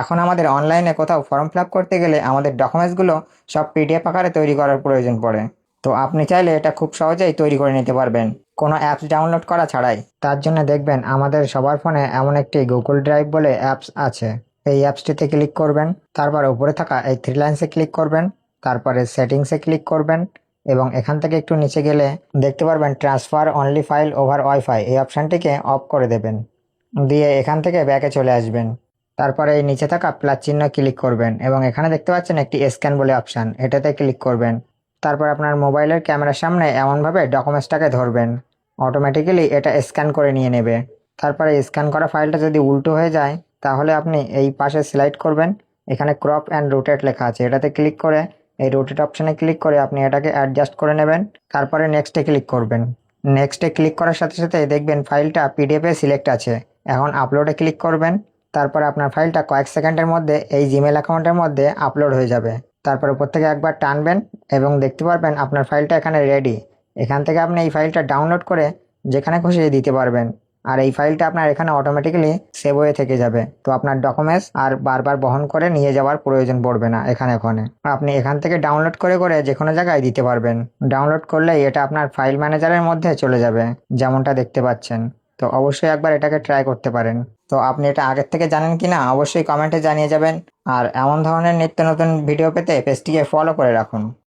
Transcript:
এখন আমাদের অনলাইনে কোথাও ফর্ম ফিল আপ করতে গেলে আমাদের ডকুমেন্টসগুলো সব পিডিএফ আকারে তৈরি করার প্রয়োজন পড়ে। তো আপনি চাইলে এটা খুব সহজেই তৈরি করে নিতে পারবেন কোনো অ্যাপস ডাউনলোড করা ছাড়াই। তার জন্য দেখবেন আমাদের সবার ফোনে এমন একটি গুগল ড্রাইভ বলে অ্যাপস আছে। এই অ্যাপসটিতে ক্লিক করবেন, তারপর উপরে থাকা এই থ্রি লাইন্সে ক্লিক করবেন, তারপরে সেটিংসে ক্লিক করবেন এবং এখান থেকে একটু নিচে গেলে দেখতে পারবেন transfer only file over wifi, এই অপশানটিকে অফ করে দেবেন। দিয়ে এখান থেকে ব্যাকে চলে আসবেন। তারপরে এই নিচে থাকা প্লাস চিহ্ন ক্লিক করবেন এবং এখানে দেখতে পাচ্ছেন একটি স্ক্যান বলে অপশান, এটাতে ক্লিক করবেন। তারপর আপনার মোবাইলের ক্যামেরার সামনে এমনভাবে ডকুমেন্টসটাকে ধরবেন, অটোমেটিক্যালি এটা স্ক্যান করে নিয়ে নেবে। তারপরে স্ক্যান করা ফাইলটা যদি উল্টো হয়ে যায় তাহলে আপনি এই পাশে স্লাইড করবেন, এখানে ক্রপ অ্যান্ড রোটেট লেখা আছে, এটাতে ক্লিক করে এই রোটেট অপশানে ক্লিক করে আপনি এটাকে অ্যাডজাস্ট করে নেবেন। তারপরে নেক্সটে ক্লিক করবেন। নেক্সটে ক্লিক করার সাথে সাথে দেখবেন ফাইলটা পিডিএফে সিলেক্ট আছে। এখন আপলোডে ক্লিক করবেন। তারপরে আপনার ফাইলটা কয়েক সেকেন্ডের মধ্যে এই জিমেল অ্যাকাউন্টের মধ্যে আপলোড হয়ে যাবে। তারপর উপর থেকে একবার টানবেন এবং দেখতে পারবেন আপনার ফাইলটা এখানে রেডি। এখান থেকে আপনি এই ফাইলটা ডাউনলোড করে যেখানে খুশি দিতে পারবেন, আর এই ফাইলটা আপনার এখানে অটোমেটিক্যালি সেভ হয়ে থেকে যাবে। তো আপনার ডকুমেন্টস আর বারবার বহন করে নিয়ে যাওয়ার প্রয়োজন পড়বে না। এখানে আপনি এখান থেকে ডাউনলোড করে করে যে কোনো জায়গায় দিতে পারবেন। ডাউনলোড করলেই এটা আপনার ফাইল ম্যানেজারের মধ্যে চলে যাবে, যেমনটা দেখতে পাচ্ছেন। তো অবশ্যই একবার এটাকে ট্রাই করতে পারেন। তো আপনি এটা আগের থেকে জানেন কিনা অবশ্যই কমেন্টে জানিয়ে যাবেন। আর এমন ধরনের নিত্য নতুন ভিডিও পেতে পেজটিকে ফলো করে রাখুন।